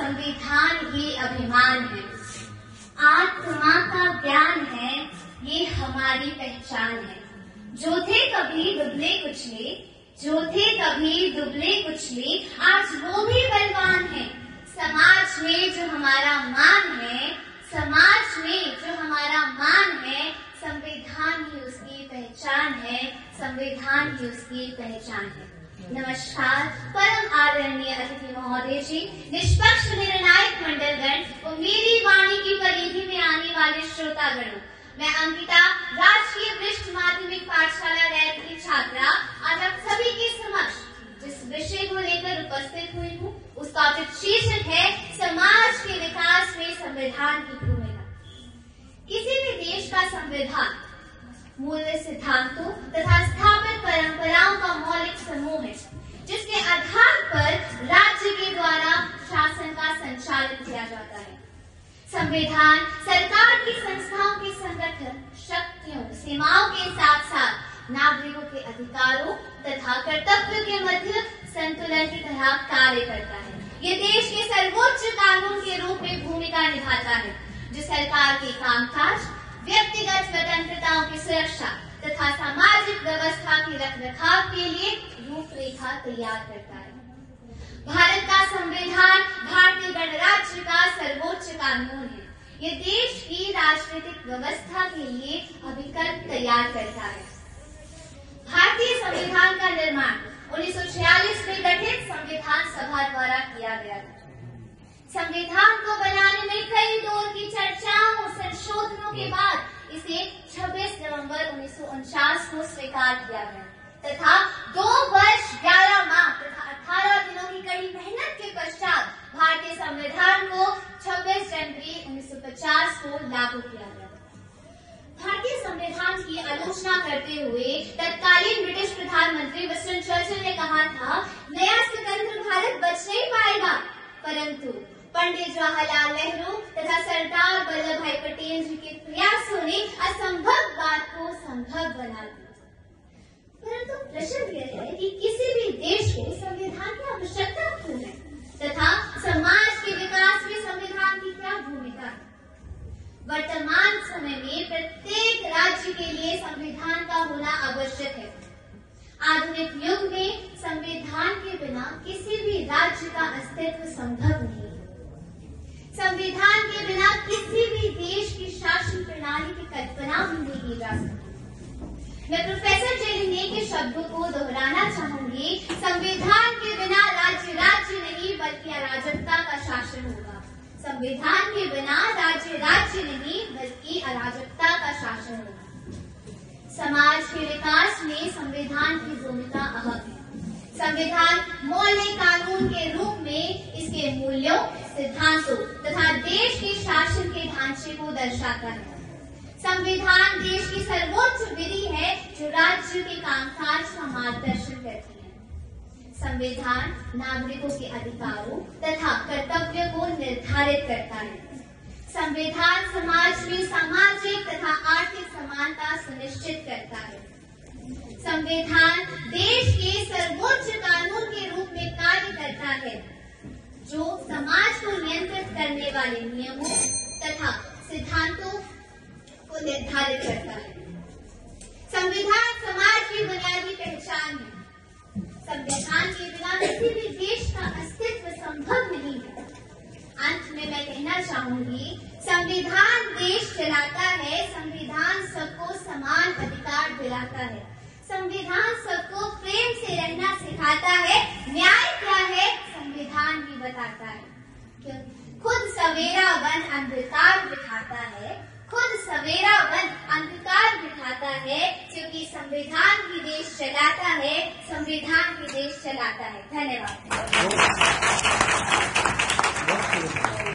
संविधान ही अभिमान है। आत्मा का ज्ञान है, ये हमारी पहचान है। जो थे कभी दुबले कुचले, जो थे कभी दुबले कुचले, आज वो भी बलवान है। समाज में जो हमारा मान है, समाज में जो हमारा मान है, संविधान ही उसकी पहचान है, संविधान ही उसकी पहचान है। नमस्कार, परम आदरणीय अतिथि महोदय जी, निष्पक्ष निर्णायक मंडलगण और मेरी वाणी की परिधि में आने वाले श्रोतागणों, मैं अंकिता, राजकीय वरिष्ठ माध्यमिक पाठशाला रैत की छात्रा, आज आप सभी के समक्ष जिस विषय को लेकर उपस्थित हुई हूँ, उसका शीर्षक है समाज के विकास में संविधान की भूमिका। किसी भी देश का संविधान मूल्य सिद्धांतों तथा स्थापित परंपराओं का मौलिक समूह है, जिसके आधार पर राज्य के द्वारा शासन का संचालन किया जाता है। संविधान सरकार की संस्थाओं के संगठन, शक्तियों, सीमाओं के साथ साथ नागरिकों के अधिकारों तथा कर्तव्यों के मध्य संतुलन की तरह कार्य करता है। ये देश के सर्वोच्च कानून के रूप में भूमिका निभाता है, जो सरकार के कामकाज, व्यक्तिगत स्वतंत्रताओं की सुरक्षा तथा सामाजिक व्यवस्था के रखरखाव के लिए रूपरेखा तैयार करता है। भारत का संविधान भारतीय गणराज्य का सर्वोच्च कानून है। ये देश की राजनीतिक व्यवस्था के लिए अभिकल्प तैयार करता है। भारतीय संविधान का निर्माण 1946 में गठित संविधान सभा द्वारा किया गया था। संविधान को बनाने में कई दौर की चर्चाओं और संशोधनों के बाद इसे 26 नवंबर 1949 को स्वीकार किया गया तथा 2 वर्ष 11 माह तथा 18 दिनों की कड़ी मेहनत के पश्चात भारतीय संविधान को 26 जनवरी 1950 को लागू किया गया। भारतीय संविधान की आलोचना करते हुए तत्कालीन ब्रिटिश प्रधानमंत्री विंस्टन चर्चिल ने कहा था, नया स्वतंत्र भारत बच नहीं पाएगा, परंतु पंडित जवाहरलाल नेहरू तथा सरदार वल्लभ भाई पटेल जी के प्रयासों ने असंभव बात को संभव बना दिया। परंतु प्रश्न यह है कि किसी भी देश को संविधान की आवश्यकता क्यों है तथा समाज के विकास में संविधान की क्या भूमिका है। वर्तमान समय में प्रत्येक राज्य के लिए संविधान का होना आवश्यक है। आधुनिक युग में संविधान के बिना किसी भी राज्य का अस्तित्व संभव नहीं है। संविधान के बिना किसी भी देश की शासन प्रणाली की कल्पना भी नहीं की जा सकती। मैं प्रोफेसर जेलिने के शब्दों को दोहराना चाहूंगी, संविधान के बिना राज्य राज्य नहीं बल्कि अराजकता का शासन होगा। संविधान के बिना राज्य राज्य नहीं बल्कि अराजकता का शासन होगा। समाज के विकास में संविधान की भूमिका अहम है। संविधान मौलिक कानून के रूप में इसके मूल्यों, सिद्धांतों तथा देश के शासन के ढांचे को दर्शाता है। संविधान देश की सर्वोच्च विधि है, जो राज्य के कामकाज का मार्गदर्शन करती है। संविधान नागरिकों के अधिकारों तथा कर्तव्यों को निर्धारित करता है। संविधान समाज में सामाजिक तथा आर्थिक समानता सुनिश्चित करता है। संविधान देश के सर्वोच्च कानून के रूप में कार्य करता है, जो समाज को नियंत्रित करने वाले नियमों तथा सिद्धांतों को निर्धारित करता है। संविधान समाज की बुनियादी पहचान है। संविधान के बिना किसी भी देश का अस्तित्व संभव नहीं है। अंत में मैं कहना चाहूंगी, संविधान देश चलाता है, संविधान सबको समान अधिकार दिलाता है, संविधान सबको प्रेम से रहना सिखाता है। न्याय क्या है, संविधान भी बताता है। खुद सवेरा बन अंधकार बिठाता है, खुद सवेरा बन अंधकार बिठाता है, क्योंकि संविधान ही देश चलाता है, संविधान ही देश चलाता है। धन्यवाद।